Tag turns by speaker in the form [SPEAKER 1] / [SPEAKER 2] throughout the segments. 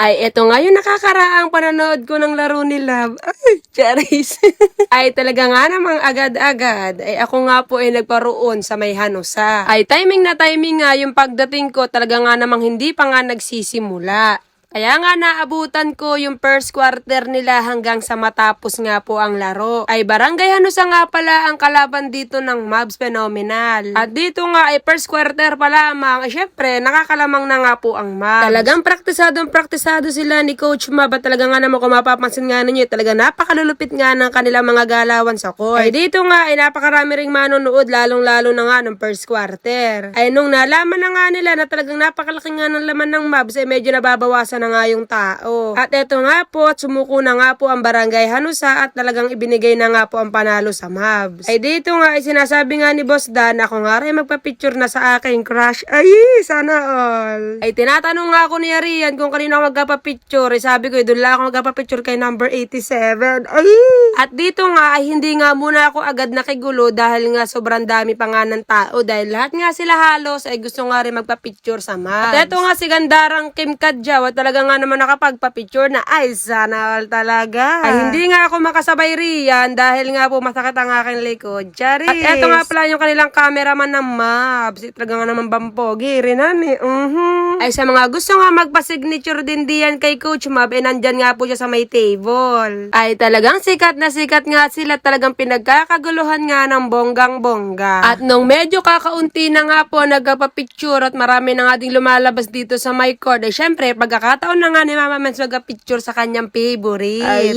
[SPEAKER 1] Ay, eto nga yung nakakaraang panonood ko ng laro ni Love. Ay, Charis. Ay, talaga nga namang agad-agad. Ay, ako nga po ay nagparoon sa may Hanusa. Ay, timing na timing nga yung pagdating ko, talaga nga namang hindi pa nga nagsisimula. Kaya nga naabutan ko yung first quarter nila hanggang sa matapos nga po ang laro. Ay Barangay Hanusa nga pala ang kalaban dito ng Mavs Phenomenal. At dito nga ay first quarter pa lamang. Ay syempre nakakalamang na nga po ang Mavs. Talagang praktisado sila ni Coach Mav. At talaga nga naman kung mapapansin nga ninyo, talaga napakalulupit nga ng kanilang mga galawan sa court. Ay dito nga ay napakarami ring manonood lalong-lalo na nga ng first quarter. Ay nung nalaman na nga nila na talagang napakalaki nga ng laman ng Mavs ay medyo nababawasan na nga yung tao. At eto nga po, sumuko na nga po ang Barangay Hanusa at talagang ibinigay na nga po ang panalo sa Mavs. Ay dito nga ay sinasabi nga ni Boss Dan, ako nga rin magpa-picture na sa aking crush. Ay, sana all. Ay tinatanong nga ako ni Arian kung kanino ako magpa-picture. Ay sabi ko, doon lang ako magpa-picture kay number 87. Ay! At dito nga ay hindi nga muna ako agad nakigulo dahil nga sobrang dami pa nga ng tao. Dahil lahat nga sila halos ay gusto nga rin magpa-picture sa Mavs. At eto nga si gandarang Kim Kadjaw at talaga nga naman nakapagpa-picture na ay sana all talaga. Ay hindi nga ako makasabay riyan dahil nga po masakit ang aking likod. Charis. At eto nga pala yung kanilang cameraman ng Mavs. Talaga nga naman bampogi rin ani. Ay sa mga gusto nga magpa-signature din diyan kay Coach Mav, eh nandyan nga po siya sa may table. Ay talagang sikat na sikat nga sila, talagang pinagkakaguluhan nga ng bonggang-bongga. At nung medyo kakaunti na nga po nagpa-picture at marami na nga ding lumalabas dito sa my court, ay syempre pagkakataon na nga ni Mama Mens mag-picture sa kanyang favorite. Ay,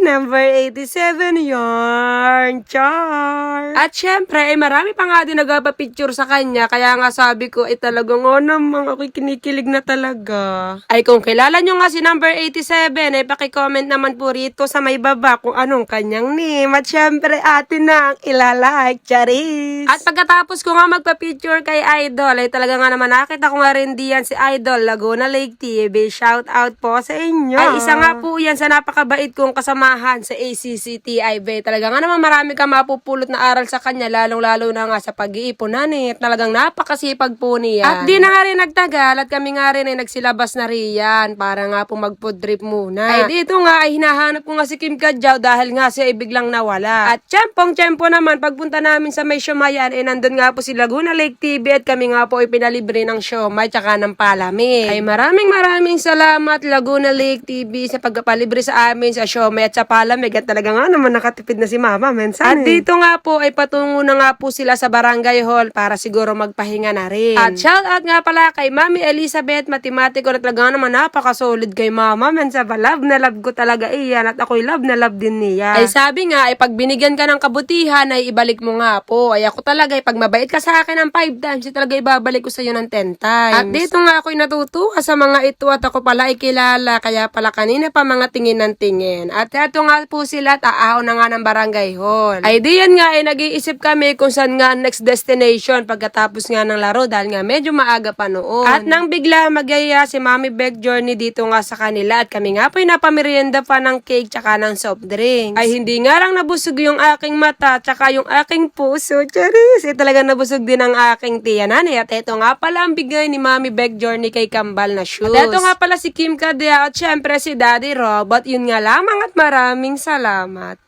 [SPEAKER 1] number 87 yarn. Char. At syempre, ay marami pa nga din nagpa-picture sa kanya. Kaya nga sabi ko, ay talagang namang ako'y kinikilig na talaga. Ay kung kilala nyo nga si number 87, ay pakicomment naman po rito sa may baba kung anong kanyang name. At syempre, atin na ang ilalike. Charis. At pagkatapos ko nga magpa-picture kay Idol, ay talaga nga naman nakita ko nga rin diyan si Idol Laguna Lake TV. Shout out po sa inyo. Ay isa nga po yan sa napakabait kong kasamahan sa ACCTIB. Talaga nga naman marami ka mapupulot na aral sa kanya, lalong-lalo na nga sa pag-iipunan eh. Talagang napakasipag po niya. At di na nga rin nagtagal at kami nga rin ay nagsilabas na riyan para nga po mag-food trip muna. Ay dito nga ay hinahanap ko nga si Kim Kadjaw dahil nga siya ay biglang nawala. At tiyempong-tiyempo naman pagpunta namin sa may Siyomayan eh nandun nga po si Laguna Lake TV at kami nga po ay pinalibre ng siomay tsaka ng palamig. Ay maraming salamat Laguna Lake TV sa pagpapalibre sa amin sa siomay at sa palamig. At talaga nga naman nakatipid na si Mama Mens. At dito nga po ay patungo na nga po sila sa Barangay Hall para siguro magpahinga na rin. At shout out nga pala kay Mami Elizabeth, matematiko na talaga naman napaka-solid kay Mama Mens. Love na love ko talaga iyan at ako'y love na love din niya. Ay sabi nga ay pag binigyan ka ng kabutihan ay ibalik mo nga po. Ay ako talaga ay pag mabait ka sa akin ng 5 times ay talaga ibabalik ko sa iyo ng 10 times. At dito nga ako'y natutuwa sa mga ito at ako pala ay kilala kaya pala kanina pa mga tingin ng tingin. At eto nga po sila taahaw na nga ng Barangay Hall. Ay diyan nga ay nag-iisip kami kung saan nga next destination pagkatapos nga ng laro dahil nga medyo maaga pa noon. At nang bigla magaya si Mami Beck Journey dito nga sa kanila at kami nga po ay napamerienda pa ng cake tsaka ng soft drinks. Ay hindi nga lang nabusog yung aking mata tsaka yung aking puso. Charis! Ay talaga nabusog din ang aking tiyanan. At eto nga pala ang bigay ni Mami Beck Journey kay Kambal na shoes. At eto nga pala si Kim Kadjaw at syempre si Daddy Robot. Yun nga lamang at maraming salamat.